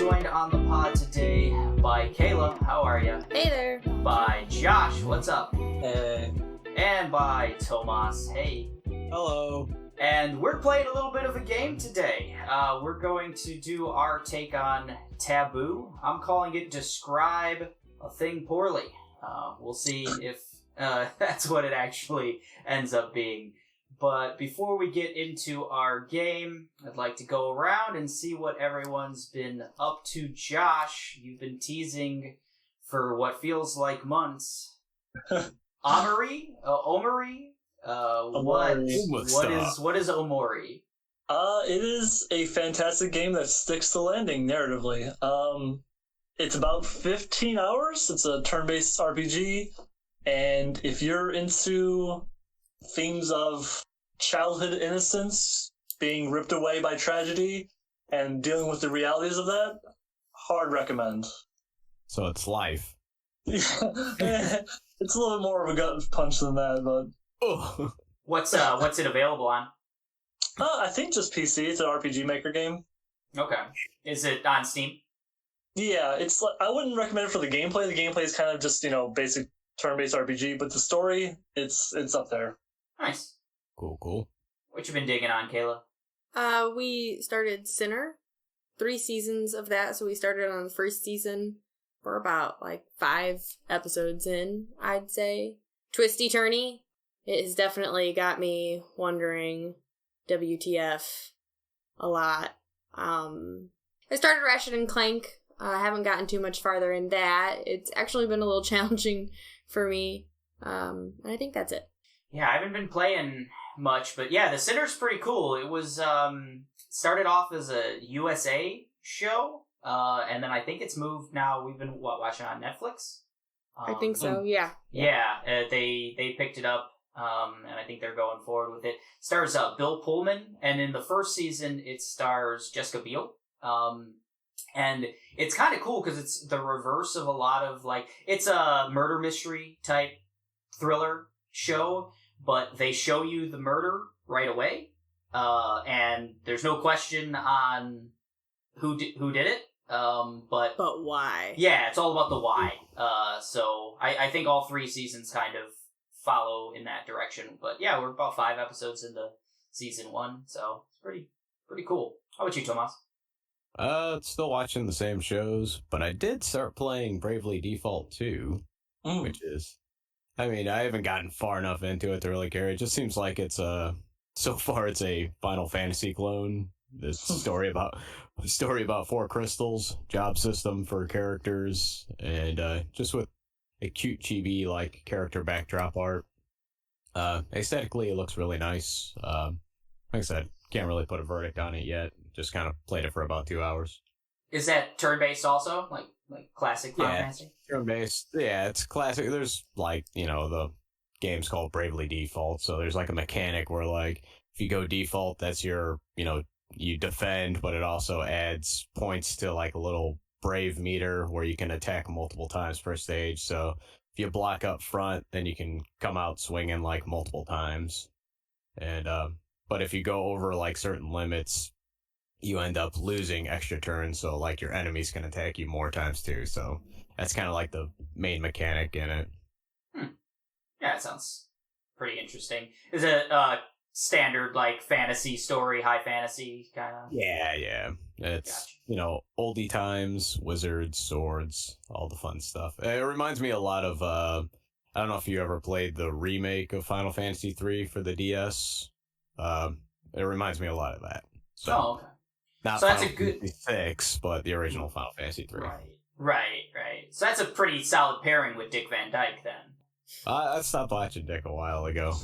joined on the pod today by Kayla. How are you? Hey there. By Josh. What's up? Hey. And by Tomas. Hey. Hello. And we're playing a little bit of a game today. We're going to do our take on Taboo. I'm calling it Describe a Thing Poorly. We'll see if that's what it actually ends up being. But before we get into our game, I'd like to go around and see what everyone's been up to. Josh, you've been teasing for what feels like months. Omori? What is Omori? It is a fantastic game that sticks to landing narratively. It's about 15 hours. It's a turn-based RPG, and if you're into themes of childhood innocence being ripped away by tragedy and dealing with the realities of that, hard recommend. So it's life. It's a little bit more of a gut punch than that, but What's it available on? I think just PC. It's an RPG Maker game. Okay. Is it on Steam? Yeah, it's like, I wouldn't recommend it for the gameplay. The gameplay is kind of just, basic turn-based RPG, but the story, it's up there. Nice. Cool. What you been digging on, Kayla? We started Sinner. 3 seasons of that, so we started on the first season. We're about, 5 episodes in, I'd say. Twisty turny. It has definitely got me wondering WTF a lot. I started Ratchet and Clank. I haven't gotten too much farther in that. It's actually been a little challenging for me. And I think that's it. Yeah, I haven't been playing much, but yeah, The Sinner's pretty cool. It was started off as a USA show, and then I think it's moved now. We've been watching on Netflix. I think so, yeah. Yeah, they picked it up, and I think they're going forward with it. Stars Bill Pullman, and in the first season, it stars Jessica Biel. And it's kind of cool because it's the reverse of a lot of, it's a murder mystery type thriller show, but they show you the murder right away, and there's no question on who did it. But why? Yeah, it's all about the why. So I think all 3 seasons kind of follow in that direction. But yeah, we're about 5 episodes into season 1, so it's pretty cool. How about you, Tomas? Still watching the same shows, but I did start playing Bravely Default 2, which is, I haven't gotten far enough into it to really care. It just seems like it's so far it's a Final Fantasy clone. This story about 4 crystals, job system for characters, and just with a cute chibi character backdrop art. Aesthetically, it looks really nice. Like I said, can't really put a verdict on it yet. Just kind of played it for about 2 hours. Is that turn-based also? Like classic Final Fantasy? Turn-based. Yeah, it's classic. There's the game's called Bravely Default, so there's a mechanic where if you go default, that's your, you defend, but it also adds points to a little brave meter where you can attack multiple times per stage. So if you block up front, then you can come out swinging multiple times. And but if you go over certain limits, you end up losing extra turns, so your enemies can attack you more times too. So that's kind of the main mechanic in it. Yeah, it sounds pretty interesting. Is it standard fantasy story, high fantasy kind of? Yeah. It's oldie times, wizards, swords, all the fun stuff. It reminds me a lot of I don't know if you ever played the remake of Final Fantasy 3 for the DS. It reminds me a lot of that. So, okay. Not so that's Final a good Fantasy 6, but the original Final Fantasy 3. Right. So that's a pretty solid pairing with Dick Van Dyke then. I stopped watching Dick a while ago.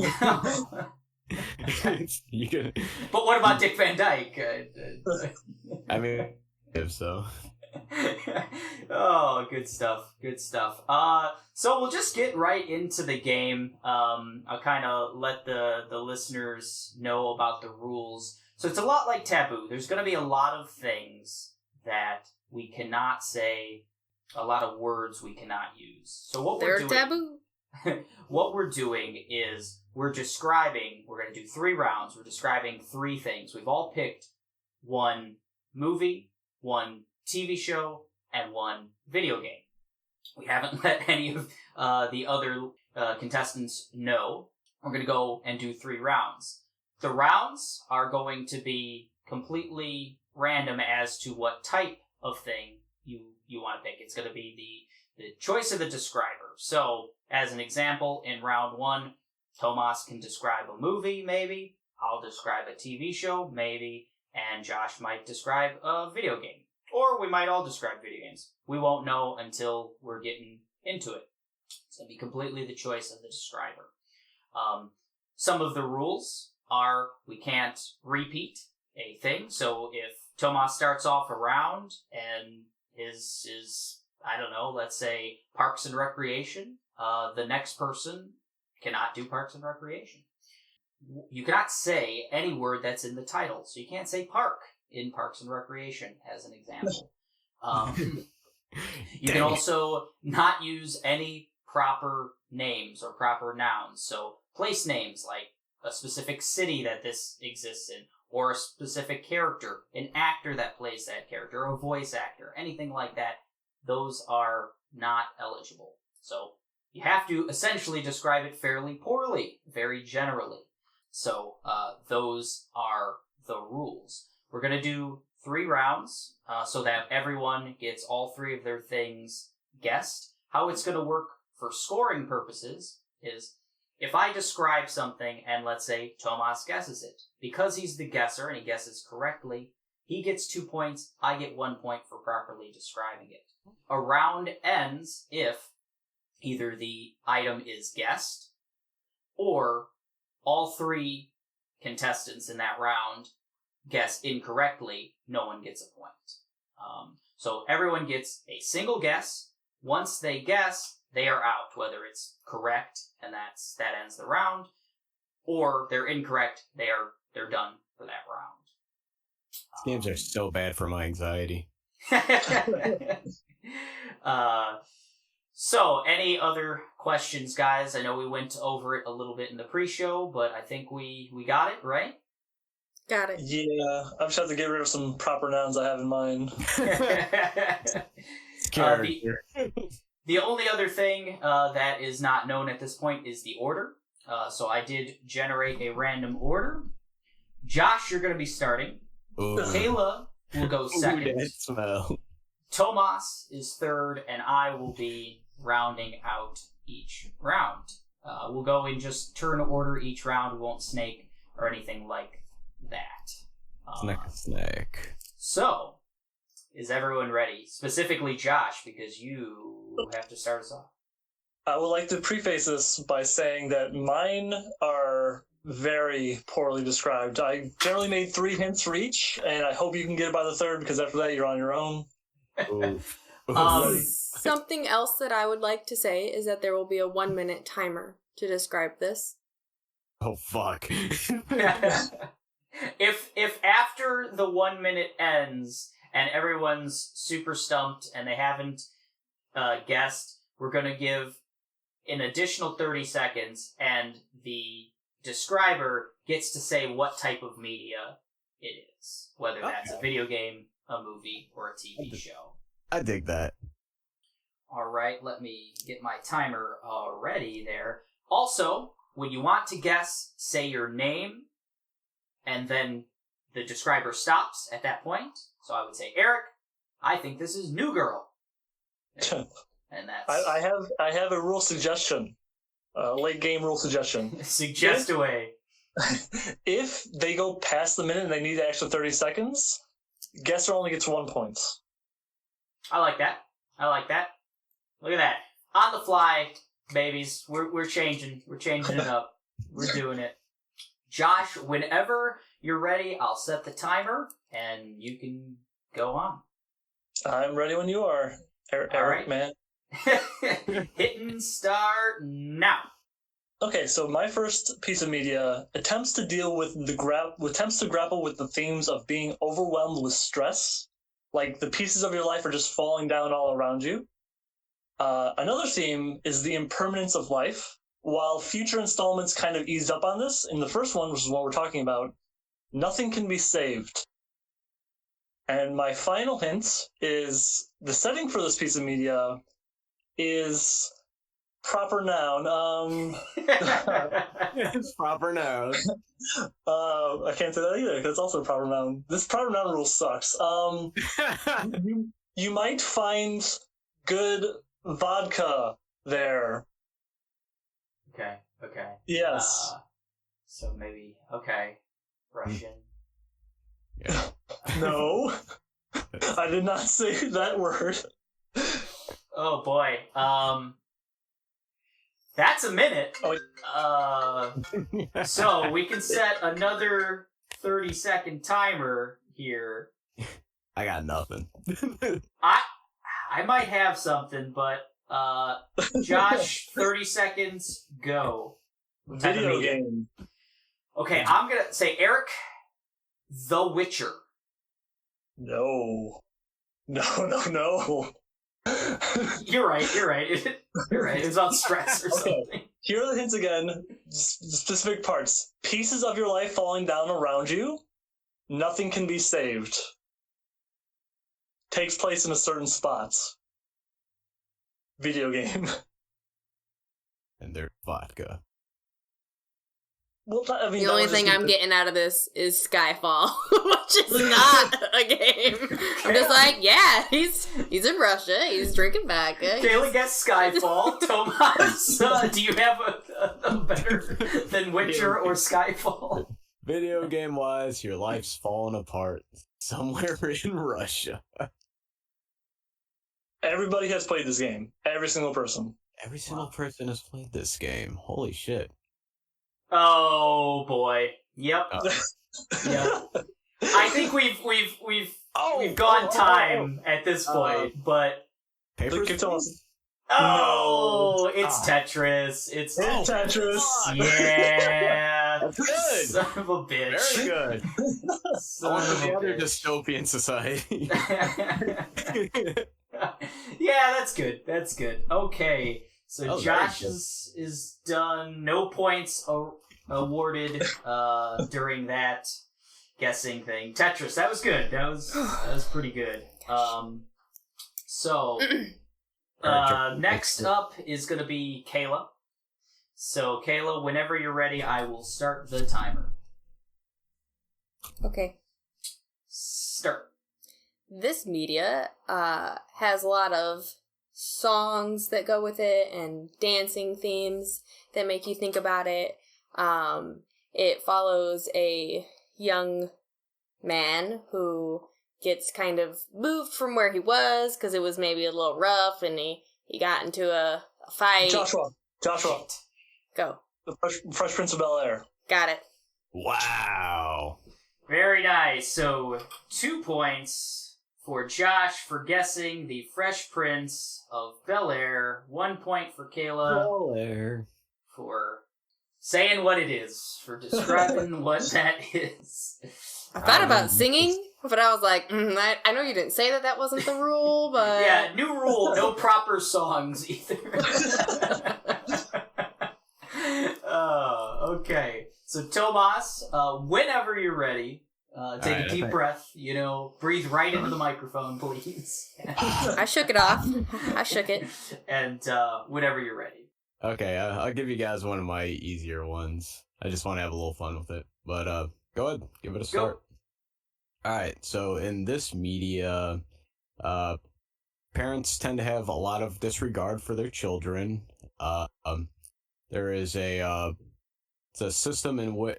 You can... But what about Dick Van Dyke? If so. Oh, good stuff. So we'll just get right into the game. I'll kind of let the listeners know about the rules. So it's a lot like Taboo. There's going to be a lot of things that we cannot say, a lot of words we cannot use. So what we're doing... taboo. What we're doing is we're going to do 3 rounds. We're describing 3 things. We've all picked 1 movie, 1 TV show, and 1 video game. We haven't let any of the other contestants know. We're going to go and do 3 rounds. The rounds are going to be completely random as to what type of thing you want to pick. It's going to be the choice of the describer. So, as an example, in round 1, Tomas can describe a movie, maybe. I'll describe a TV show, maybe. And Josh might describe a video game. Or we might all describe video games. We won't know until we're getting into it. It's going to be completely the choice of the describer. Some of the rules are we can't repeat a thing. So if Tomas starts off a round and is I don't know, let's say Parks and Recreation, the next person cannot do Parks and Recreation. You cannot say any word that's in the title. So you can't say park in Parks and Recreation, as an example. You can also not use any proper names or proper nouns. So place names like a specific city that this exists in, or a specific character, an actor that plays that character, a voice actor, anything like that, those are not eligible. So you have to essentially describe it fairly poorly, very generally. So those are the rules. We're going to do 3 rounds so that everyone gets all 3 of their things guessed. How it's going to work for scoring purposes is if I describe something and let's say Tomas guesses it, because he's the guesser and he guesses correctly, he gets 2 points, I get 1 point for properly describing it. A round ends if either the item is guessed or all 3 contestants in that round guess incorrectly, no one gets a point. So everyone gets a single guess. Once they guess, they are out, whether it's correct, and that ends the round, or they're incorrect, they're done for that round. These games are so bad for my anxiety. So, any other questions, guys? I know we went over it a little bit in the pre-show, but I think we got it, right? Got it. Yeah, I just have to get rid of some proper nouns I have in mind. The only other thing that is not known at this point is the order. So I did generate a random order. Josh, you're going to be starting. Ooh. Kayla will go second. Ooh, that smell. Tomas is third, and I will be rounding out each round. We'll go in just turn order each round. We won't snake or anything like that. Snack. So, is everyone ready? Specifically Josh, because you have to start us off. I would like to preface this by saying that mine are very poorly described. I generally made 3 hints for each, and I hope you can get it by the 3rd, because after that, you're on your own. Something else that I would like to say is that there will be a 1-minute timer to describe this. Oh, fuck. If after the 1 minute ends and everyone's super stumped and they haven't guessed, we're going to give an additional 30 seconds, and the describer gets to say what type of media it is, whether that's a video game, a movie, or a TV show. I dig that. All right, let me get my timer ready there. Also, when you want to guess, say your name, and then the describer stops at that point. So I would say, Eric, I think this is New Girl. And that's... I have a rule suggestion. Late game rule suggestion. Suggest away. If they go past the minute and they need the extra 30 seconds, guesser only gets 1 point. I like that. Look at that. On the fly, babies. We're changing. We're changing it up. We're doing it. Josh, whenever you're ready, I'll set the timer, and you can go on. I'm ready when you are, Eric, right. Man. Hitting start now. Okay, so my first piece of media attempts to grapple with the themes of being overwhelmed with stress, like the pieces of your life are just falling down all around you. Another theme is the impermanence of life. While future installments kind of eased up on this, in the first one, which is what we're talking about, nothing can be saved. And my final hint is the setting for this piece of media is proper noun. It's proper noun. I can't say that either because it's also a proper noun. This proper noun rule sucks. You might find good vodka there. Okay. Yes. So maybe Russian. Yeah. No. I did not say that word. Oh boy. That's a minute. So we can set another 30-second timer here. I got nothing. I might have something, but Josh, 30 seconds, go. Video game. Okay, I'm gonna say Eric, The Witcher. No. You're right. You're right. It was on stress or something. Here are the hints again. Specific parts. Pieces of your life falling down around you. Nothing can be saved. Takes place in a certain spot. Video game. And there's vodka. Well, I mean, The only thing I'm getting out of this is Skyfall, which is not a game. I'm just like, yeah, he's in Russia, he's drinking vodka. Kayla gets Skyfall. Tomas, do you have a better than Witcher or Skyfall? Video game wise, your life's falling apart somewhere in Russia. Everybody has played this game. Every single person. Every single person has played this game. Holy shit. Oh boy. Yep. Yep. I think we've gone time at this point, but Papers, Please? oh, it's Tetris. It's Tetris. Yeah. That's good. Son of a bitch. Very good. Son of the a other bitch. dystopian society. Yeah, that's good. That's good. Okay. So Oh, Josh very good. is done. No points awarded during that guessing thing. Tetris, that was good. That was pretty good. So next up is going to be Kayla. So Kayla, whenever you're ready, I will start the timer. Okay. Start. This media has a lot of songs that go with it and dancing themes that make you think about it. It follows a young man who gets kind of moved from where he was because it was maybe a little rough and he got into a fight. Joshua. Go. The Fresh Prince of Bel-Air. Got it. Wow. Very nice. So 2 points for Josh for guessing the Fresh Prince of Bel-Air. 1 point for Kayla Bel-Air. for saying what it is, for describing what that is. I thought about singing, but I was like, I know you didn't say that wasn't the rule, but... Yeah, new rule, no proper songs either. Okay. So, Tomas, whenever you're ready, take a deep breath, breathe right into the microphone, please. I shook it off. I shook it. And whenever you're ready. Okay, I'll give you guys one of my easier ones. I just want to have a little fun with it. But go ahead, give it a start. Alright, so in this media, parents tend to have a lot of disregard for their children. There is it's a system in which,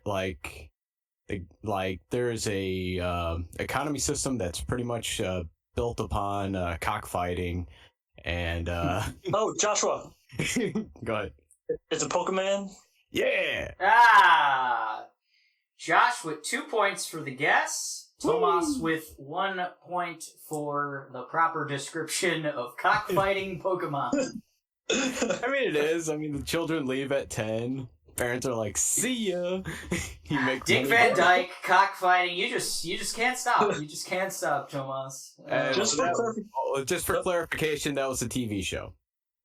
there's a economy system that's pretty much built upon cockfighting, and Oh, Joshua. Go ahead. It's a Pokemon. Yeah. Josh with 2 points for the guess. Tomas with 1 point for the proper description of cockfighting Pokemon. I mean, it is. I mean, the children leave at 10. Parents are like, "See ya." You make Dick money. Van Dyke, cockfighting. You just can't stop. You just can't stop, Tomas. Just for clarification, that was a TV show.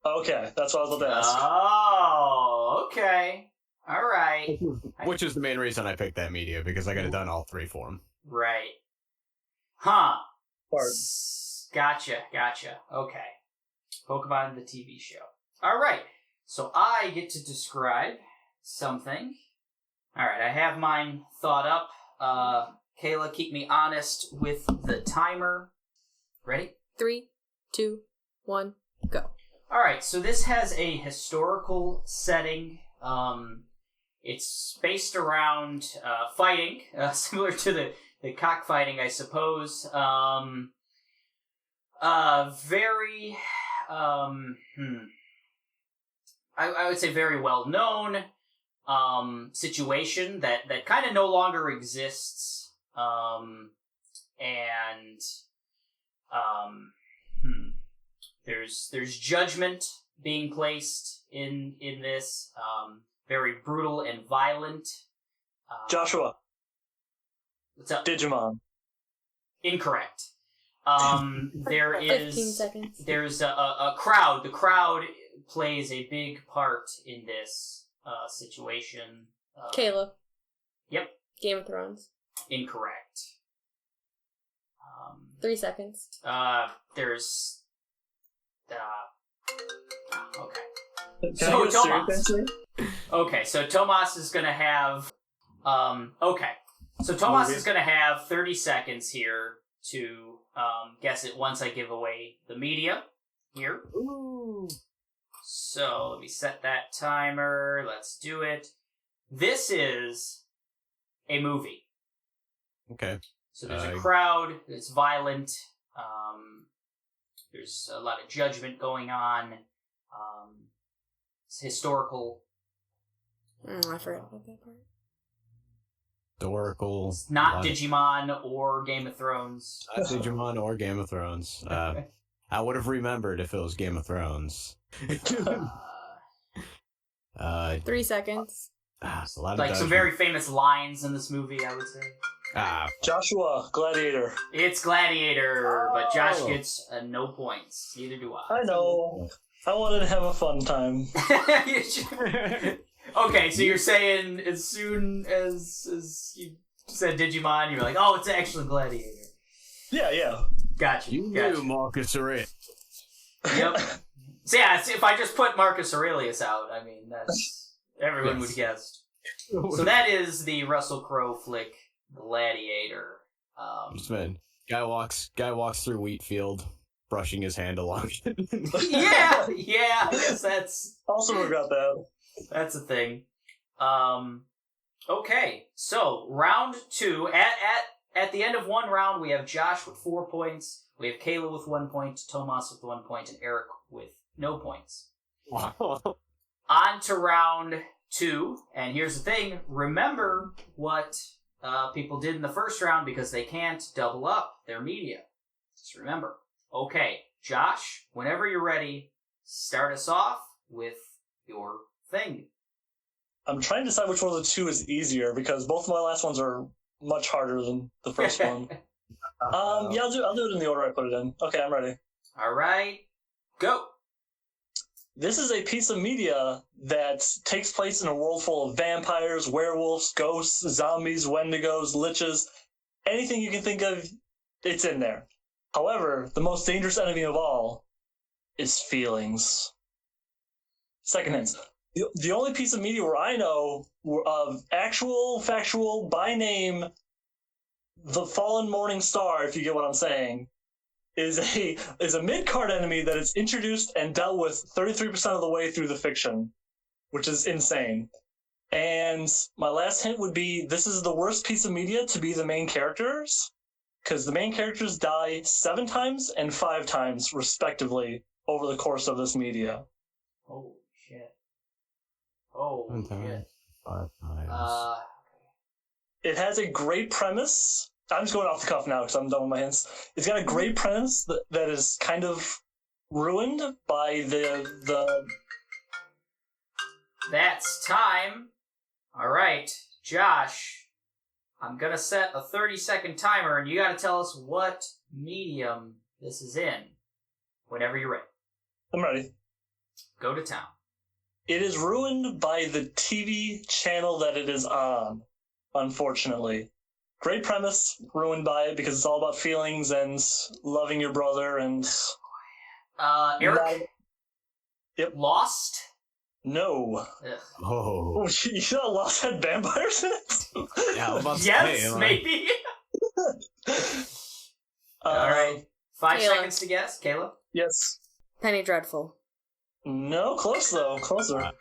Okay, that's what I was about to ask. Oh, okay. All right. Which is the main reason I picked that media, because I got it done all three for him. Right. Huh. part. Gotcha. Okay. Pokemon the TV show. All right. So I get to describe something. All right, I have mine thought up. Kayla, keep me honest with the timer. Ready? 3, 2, 1, go. All right, so this has a historical setting. It's based around fighting, similar to the cockfighting, I suppose. Very, I would say very well known situation that kind of no longer exists. There's judgment being placed in this, very brutal and violent. Joshua. What's up? Digimon. Incorrect. There 15 is seconds. there's a crowd. The crowd plays a big part in this situation. Kayla. Yep. Game of Thrones. Incorrect. 3 seconds. There's okay. Can So, I get a serious Tomas. answer? Okay, so Tomas is gonna have okay. So Tomas is gonna have 30 seconds here to guess it once I give away the media here. Ooh. So let me set that timer. Let's do it. This is a movie. Okay. So there's a crowd. It's violent. There's a lot of judgment going on. It's historical. I forgot about that part. Historical. It's not Digimon or Game of Thrones. Not Digimon or Game of Thrones. I would have remembered if it was Game of Thrones. 3 seconds. It's a lot of Like some judgment. very famous lines in this movie, I would say. Joshua, Gladiator. It's Gladiator, but Josh Oh. gets no points. Neither do I. I know. I wanted to have a fun time. You should- Okay, so you're saying as soon as you said Digimon, you were like, oh, it's actually Gladiator. Yeah. Gotcha. You gotcha. knew Marcus Aurelius. Yep. So yeah, if I just put Marcus Aurelius out, I mean, that's everyone would have guessed. So that is the Russell Crowe flick Gladiator. Man, guy walks through wheat field, brushing his hand along. yeah, I guess that's Also regret that. a thing. Okay, so round 2. At the end of one round, we have Josh with 4 points. We have Kayla with 1 point, Tomas with 1 point, and Eric with no points. On to round 2, and here's the thing. Remember what people did in the first round because they can't double up their media. Just remember. Okay, Josh, whenever you're ready, start us off with your thing. I'm trying to decide which one of the two is easier because both of my last ones are much harder than the first one. Yeah, I'll do it in the order I put it in. Okay, I'm ready. All right, go. This is a piece of media that takes place in a world full of vampires, werewolves, ghosts, zombies, wendigos, liches, anything you can think of, it's in there. However, the most dangerous enemy of all is feelings. Second hint. The only piece of media where I know of actual, factual, by name, the fallen morning star, if you get what I'm saying, is a mid-card enemy that is introduced and dealt with 33% of the way through the fiction, which is insane. And my last hint would be this is the worst piece of media to be the main characters, because the main characters die 7 times and 5 times, respectively, over the course of this media. Oh, shit. Oh, shit. 5 times. It has a great premise. I'm just going off the cuff now because I'm done with my hints. It's got a great premise that is kind of ruined by the. That's time. All right, Josh, I'm going to set a 30-second timer, and you got to tell us what medium this is in. Whenever you're ready. I'm ready. Go to town. It is ruined by the TV channel that it is on, unfortunately. great premise, ruined by it because it's all about feelings and loving your brother and... Eric? Yep. Lost? No. Ugh. Oh. You thought Lost had vampires in it? Yeah, I was about to Yes, say, maybe. All right. 5 Kayla. seconds to guess. Kayla? Yes. Penny Dreadful. No, close though. Closer.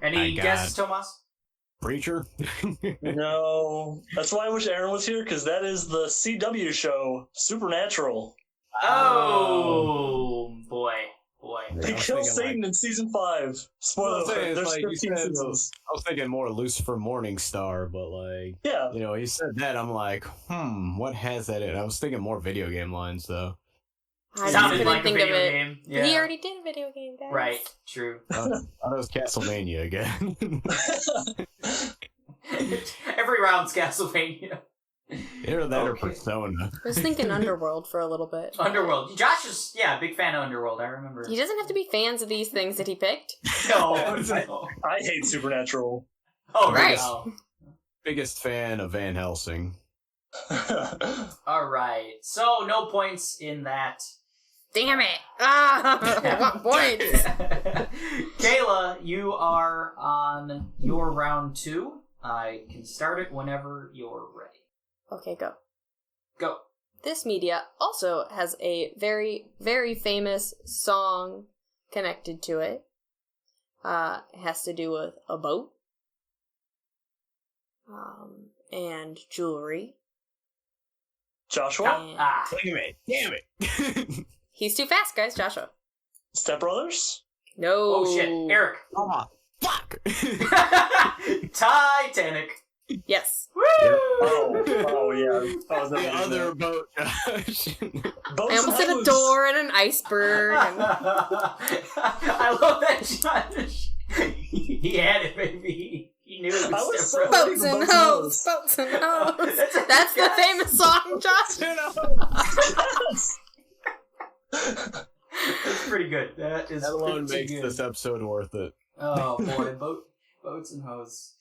Any guesses, Tomas? Preacher? No. That's why I wish Aaron was here, because that is the CW show, Supernatural. Oh, boy. They was kill thinking, Satan in season 5. Spoiler alert, there's like you 15 said, seasons. I was thinking more Lucifer Morningstar, but like, Yeah. you know, he said that, I'm like, what has that in? I was thinking more video game lines, though. I Sounded couldn't like a think of video it. game. Yeah. He already did a video game, guys. Right, true. I thought it was Castlevania again. Every round's Castlevania. Either that or Okay. Persona. I was thinking Underworld for a little bit. Underworld. Josh is, a big fan of Underworld, I remember. He doesn't have to be fans of these things that he picked. No. I hate Supernatural. Oh, Right. wow. Biggest fan of Van Helsing. All right. So, no points in that. Damn it! Ah, I want points. Kayla, you are on your round 2. I can start it whenever you're ready. Okay, go. Go. This media also has a very, very famous song connected to it. It has to do with a boat. And jewelry. Joshua? Damn it! He's too fast, guys. Joshua. Step Brothers? No. Oh, shit. Eric. Come on. Fuck! Titanic. Yes. Woo! Oh yeah. I was never The using other that. boat, Josh. Boats I almost and said a hoes. door and an iceberg. And... I love that Josh. He had it, baby. He knew it I was was so- different. Boats and hoes. Boats and hoes. That's the famous song, Josh. That's pretty good. That is That alone pretty makes good. this episode worth it. Oh boy, boats and hoes.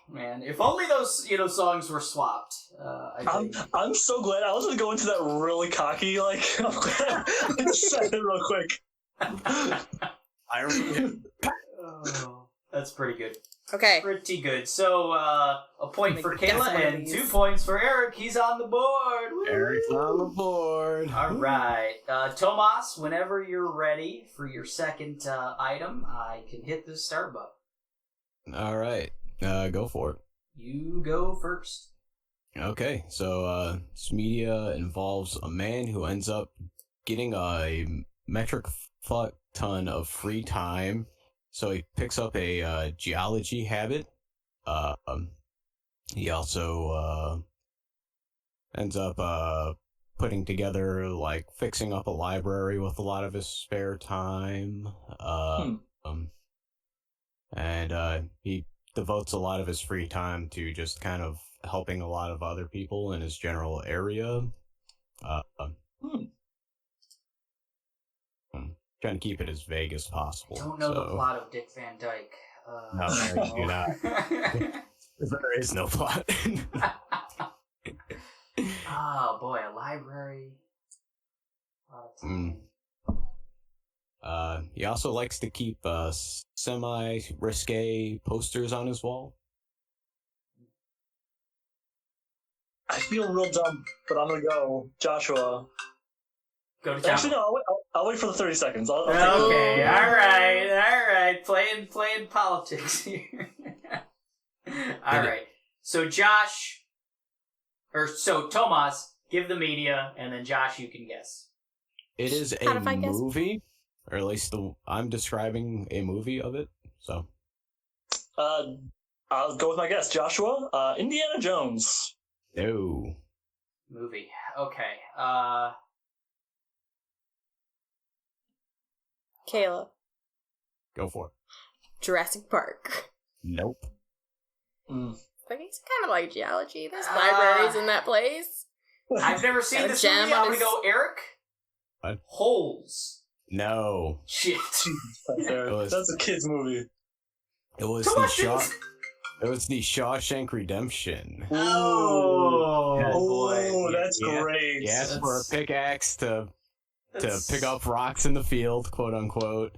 Man, if only those songs were swapped. I think. I'm so glad. I was gonna go into that really cocky, like, I'm glad I just said it real quick. I remember. Oh, that's pretty good. Okay. Pretty good. So, a point Make for me guess Kayla one of and these. 2 points for Eric. He's on the board. Woo! Eric's on the board. All right. Tomas, whenever you're ready for your second item, I can hit the start button. All right. Go for it. You go first. Okay, so this media involves a man who ends up getting a metric fuck ton of free time. So he picks up a geology habit. He also ends up putting together, like, fixing up a library with a lot of his spare time. And he devotes a lot of his free time to just kind of helping a lot of other people in his general area. Trying to keep it as vague as possible. Don't know the plot of Dick Van Dyke. No, you do not. There is no plot. Oh boy, a library. He also likes to keep semi-risque posters on his wall. I feel real dumb, but I'm gonna go Joshua. Go to town. Actually, no, I'll wait for the 30 seconds. I'll take Okay, all right. Playing politics here. All right. So Tomas, give the media, and then Josh, you can guess. It is How a if I guess? movie, or at least I'm describing a movie of it. So I'll go with my guess. Joshua, Indiana Jones. no. Movie. Okay. Kayla. Go for it. Jurassic Park. Nope. But it's kind of like geology. There's libraries in that place. I've never seen Got a this gem movie. on I'm gonna his- go Eric. What? Holes. No. Shit. Right there. It was- That's a kid's movie. It was Tomas the didn't. shot. It was the Shawshank Redemption. Oh, boy. That's great. He asked for a pickaxe to pick up rocks in the field, quote unquote.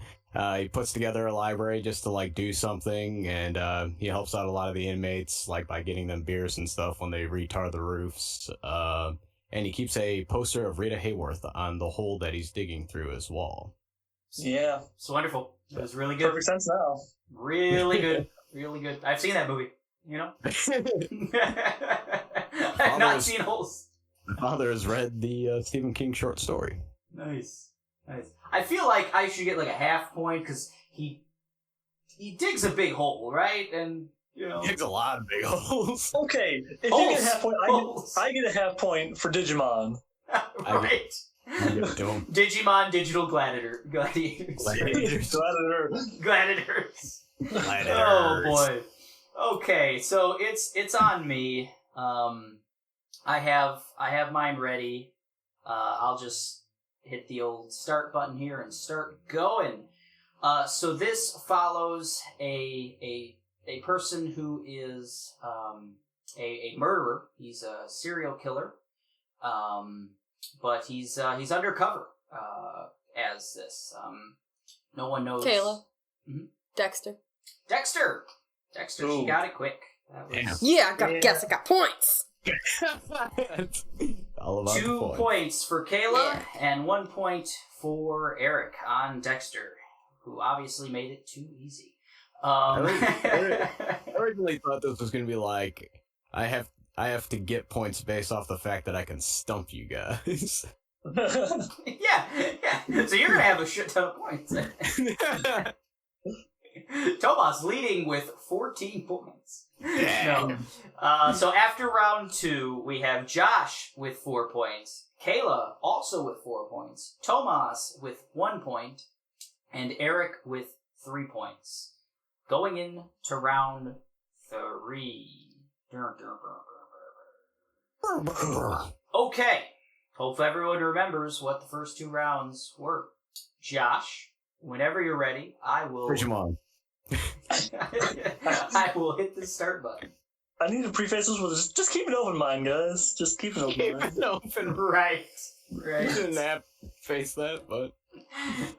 He puts together a library just to like do something, and he helps out a lot of the inmates like by getting them beers and stuff when they retar the roofs. And he keeps a poster of Rita Hayworth on the hole that he's digging through his wall. Yeah. It's wonderful. It was really good. Perfect sense now. Really good. Really good. I've seen that movie, you know? I've not seen Holes. My father has read the Stephen King short story. Nice. I feel like I should get like a half point because he digs a big hole, right? And you know, He digs a lot of big holes. Okay, if you get a half point, I get a half point for Digimon. Right. Don't. Digimon Digital Gladiators. Gladiators. Gladiators. Gladiators. Oh boy. Okay, so it's on me. I have mine ready. I'll just hit the old start button here and start going. So this follows a person who is a murderer. He's a serial killer, but he's undercover as this. No one knows. Kayla. Mhm. Dexter. Dexter, Ooh. she got it quick. That was Yeah, I gotta guess I got points. All about 2 the points for Kayla Yeah. and 1 point for Eric on Dexter, who obviously made it too easy. I originally thought this was going to be like, I have to get points based off the fact that I can stump you guys. yeah. So you're gonna have a shit ton of points. Tomas leading with 14 points. No. So after round 2, we have Josh with 4 points, Kayla also with 4 points, Tomas with 1 point, and Eric with 3 points. Going into round 3. Okay. Hope everyone remembers what the first 2 rounds were. Josh, whenever you're ready, I will. Digimon. I will hit the start button. I need to preface this with just keep an open mind, guys. Just keep an open mind. Keep it open. Right. You didn't have to face that, but...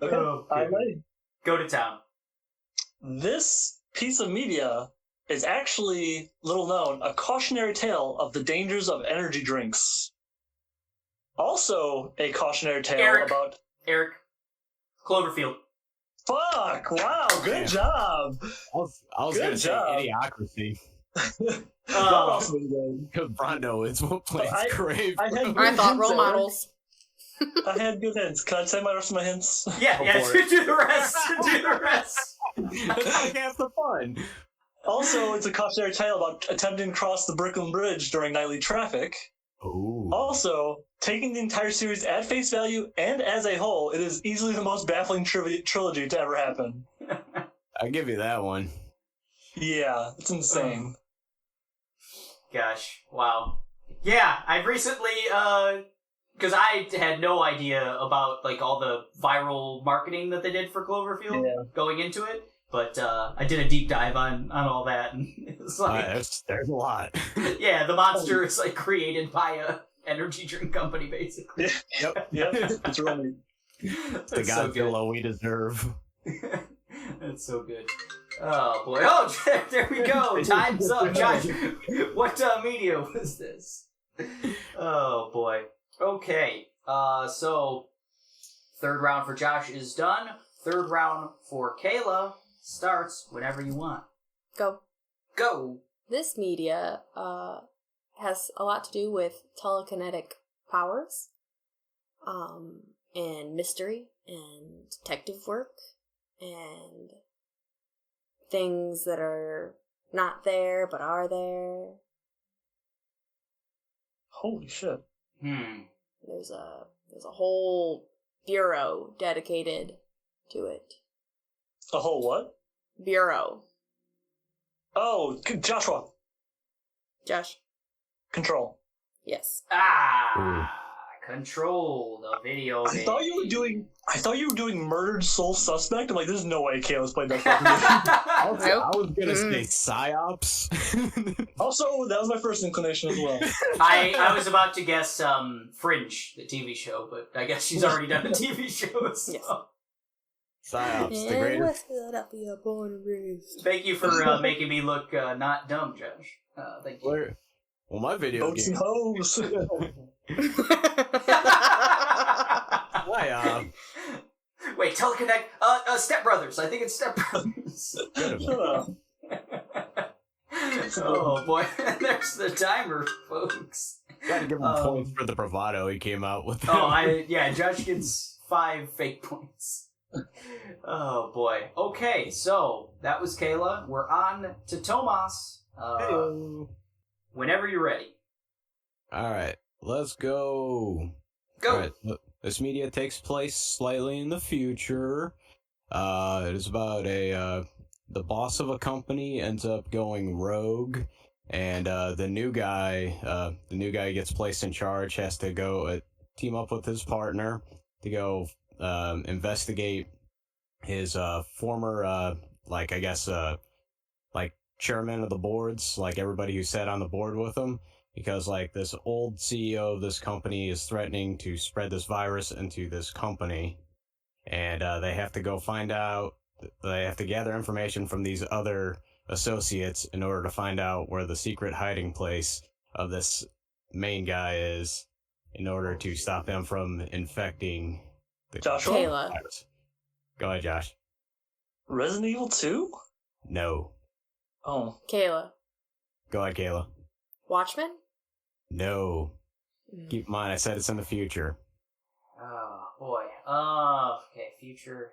Okay, Okay. I'm ready. Go to town. This piece of media is actually, little known, a cautionary tale of the dangers of energy drinks. Also, a cautionary tale about... Eric. Cloverfield. Fuck! Wow, good job! I was Good going to say job. Idiocracy. Oh. Because Brondo is what plays Crave. I had I thought role Eric. models. I had good hints. Can I say my rest of my hints? Yeah, Go for it. do the rest. Do the rest. Like half the fun. Also, it's a cautionary tale about attempting to cross the Brooklyn Bridge during nightly traffic. Ooh. Also, taking the entire series at face value and as a whole, it is easily the most baffling trilogy to ever happen. I'll give you that one. Yeah, it's insane. Gosh, wow. Yeah, I've recently, because I had no idea about, like, all the viral marketing that they did for Cloverfield going into it, but I did a deep dive on all that, and it was like... There's a lot. Yeah, the monster is, like, created by a energy drink company, basically. Yep, that's right. The Godzilla we deserve. That's so good. Oh, boy. Oh, there we go. Time's up. Josh, what media was this? Oh, boy. Okay. So, third round for Josh is done. Third round for Kayla starts whenever you want. Go. Go. This media has a lot to do with telekinetic powers, and mystery, and detective work, and things that are not there but are there. Holy shit. There's a whole bureau dedicated to it. A whole what? Bureau. Oh, Joshua. Josh. Control. Yes. Ah, Control, the video game. I thought you were doing Murdered Soul Suspect. I'm like, there's no way Kayla's played that fucking game. I was gonna say psyops. Also, that was my first inclination as well. I was about to guess Fringe, the TV show, but I guess she's already done a TV show. So. Yes. Psyops, the greatest. Philadelphia, born and raised. Thank you for making me look not dumb, Josh. Thank you. Well, my video Boats and game. hoes. Wait, Teleconnect. Step Brothers. I think it's Step Brothers. Oh boy, there's the timer, folks. Gotta give him points for the bravado he came out with. Josh gets 5 fake points. Oh boy. Okay, so that was Kayla. We're on to Tomas. Whenever you're ready. Alright, let's go. Go. All right, this media takes place slightly in the future. It is about the boss of a company ends up going rogue, and the new guy gets placed in charge, has to go team up with his partner to go investigate his former chairman of the boards, like everybody who sat on the board with him, because like this old CEO of this company is threatening to spread this virus into this company, and they have to go find out. They have to gather information from these other associates in order to find out where the secret hiding place of this main guy is, in order to stop them from infecting the Kayla. virus. Go ahead, Josh. Resident Evil 2? No. Oh. Kayla. Go ahead, Kayla. Watchmen? No. Keep in mind, I said it's in the future. Oh boy. Okay, future.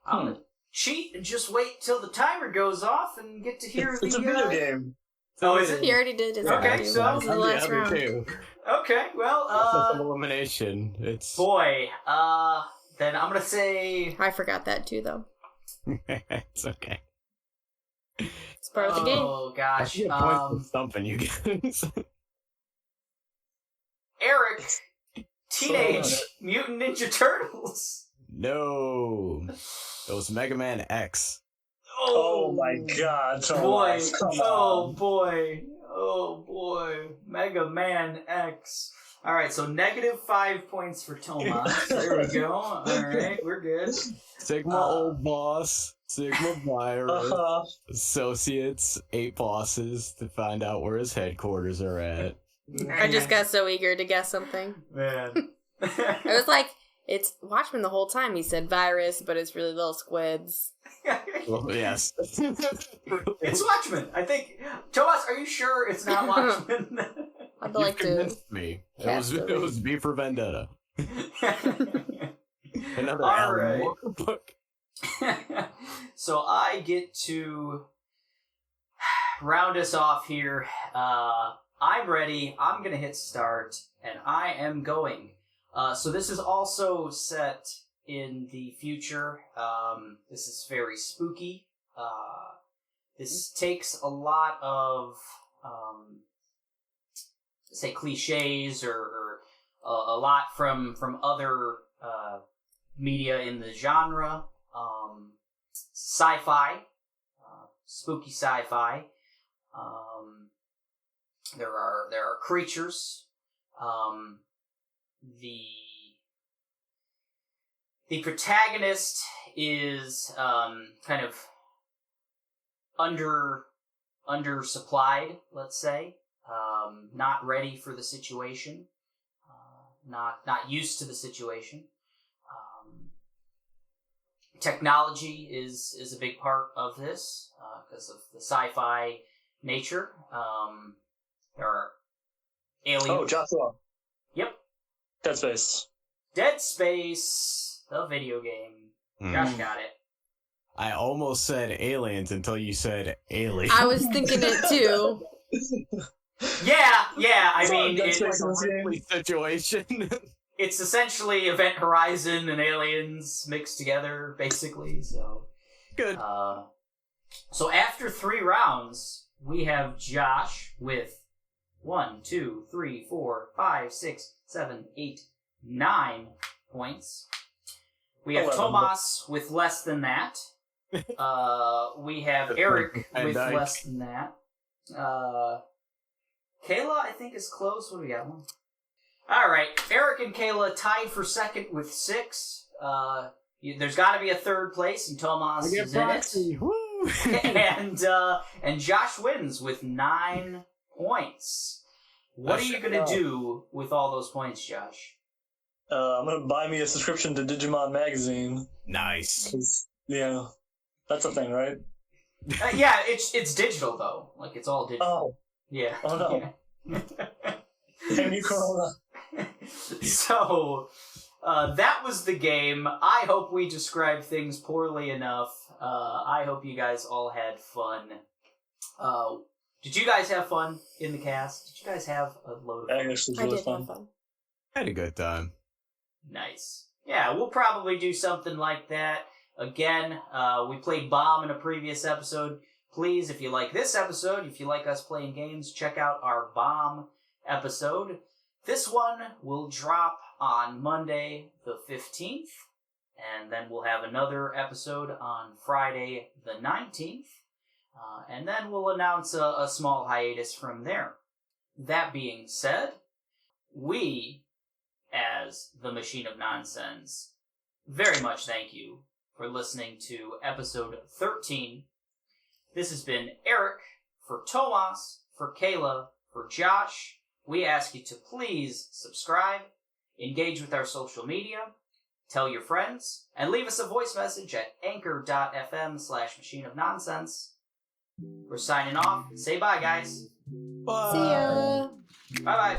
I'm gonna cheat and just wait till the timer goes off and get to hear It's a video game. Oh, is it? He already did his Okay, review. so- That was the last round. Okay, well, Process of elimination. It's boy, then I'm gonna say. I forgot that too, though. it's okay. It's part of the game. Oh I gosh. should get points for stumping you guys. Eric, Teenage Mutant Ninja Turtles. No. It was Mega Man X. Oh my god, boy! Tomas. Come Oh on. boy! Oh boy! Mega Man X. All right, so -5 points for Tomas. There we go. All right, we're good. Sigma old boss, Sigma virus, associates, 8 bosses to find out where his headquarters are at. I just got so eager to guess something. Man. I was like, it's Watchmen the whole time. He said virus, but it's really little squids. Well, yes. It's Watchmen. I think. Tomas, are you sure it's not Watchmen? I'd You like to. convinced me. It was B for Vendetta. Another All Alan right. Moore book. So I get to round us off here. I'm ready. I'm going to hit start, and I am going. So this is also set in the future. This is very spooky. This takes a lot of, say, cliches or a lot from other media in the genre. Sci-fi, spooky sci-fi. There are creatures. The protagonist is kind of undersupplied, let's say, not ready for the situation, not used to the situation. Technology is a big part of this because of the sci-fi nature. There are aliens. Oh, Joshua. Yep. Dead Space. Dead Space, the video game. Josh got it. I almost said aliens until you said aliens. I was thinking it too. Yeah. I mean, Dead Space in this game. Ripley situation. it's essentially Event Horizon and aliens mixed together, basically. So Good. So after 3 rounds, we have Josh with 1, 2, 3, 4, 5, 6, 7, 8, 9 points. We have 11. Tomas with less than that. We have Eric with less than that. Kayla, I think, is close. What do we got? One. All right, Eric and Kayla tied for second with 6. There's got to be a third place, and Tomas is in it. Woo! and Josh wins with 9 points. What are you gonna do with all those points, Josh? I'm gonna buy me a subscription to Digimon magazine. Nice. 'Cause, yeah, that's a thing, right? Yeah, it's digital though. Like it's all digital. Oh, Yeah. oh no. Damn you, Corona. So, that was the game. I hope we described things poorly enough. I hope you guys all had fun. Did you guys have fun in the cast? Did you guys have a load of fun? Actually, I really did fun. have fun. I had a good time. Nice. Yeah, we'll probably do something like that. Again, we played B.O.M. in a previous episode. Please, if you like this episode, if you like us playing games, check out our B.O.M. episode. This one will drop on Monday the 15th, and then we'll have another episode on Friday the 19th, and then we'll announce a small hiatus from there. That being said, we, as the Machine of Nonsense, very much thank you for listening to episode 13. This has been Eric, for Tomas, for Kayla, for Josh. We ask you to please subscribe, engage with our social media, tell your friends, and leave us a voice message at anchor.fm/Machine of Nonsense. We're signing off. Say bye, guys. Bye. See ya. Bye-bye.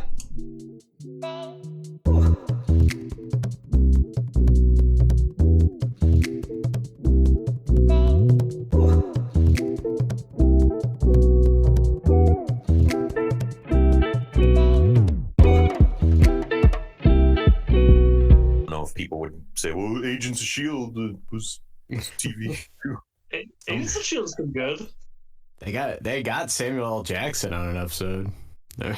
People would say, "Well, Agents of S.H.I.E.L.D. was TV." Agents of S.H.I.E.L.D.'s been good. They got Samuel L. Jackson on an episode. They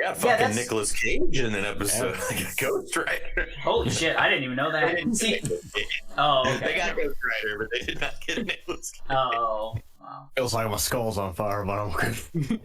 got fucking Nicolas Cage in an episode. Yeah. They got Ghost Rider. Holy shit, I didn't even know They that. didn't See? get it. Oh, okay. They got Ghost Rider, but they did not get Nicolas Cage. Oh, wow. Feels like my skull's on fire, but I'm good.